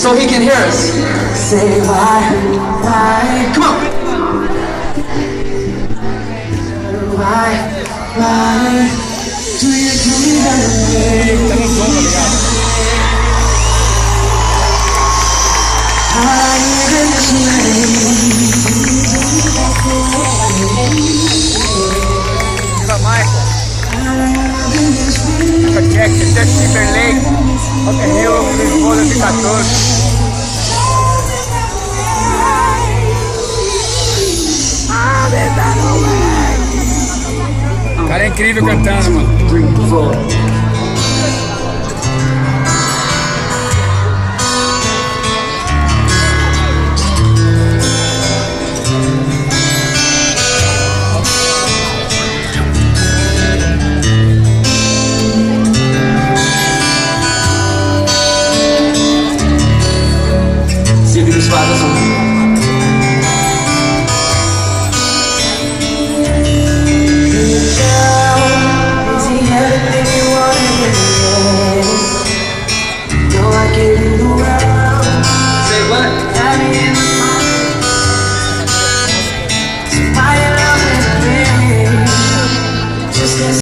So he can hear us. Say why, come on. Why do you do me that way? I live in this Jackson, that's Timberlake, okay, Rio Lisboa 2014. O cara é incrível cantando, mano.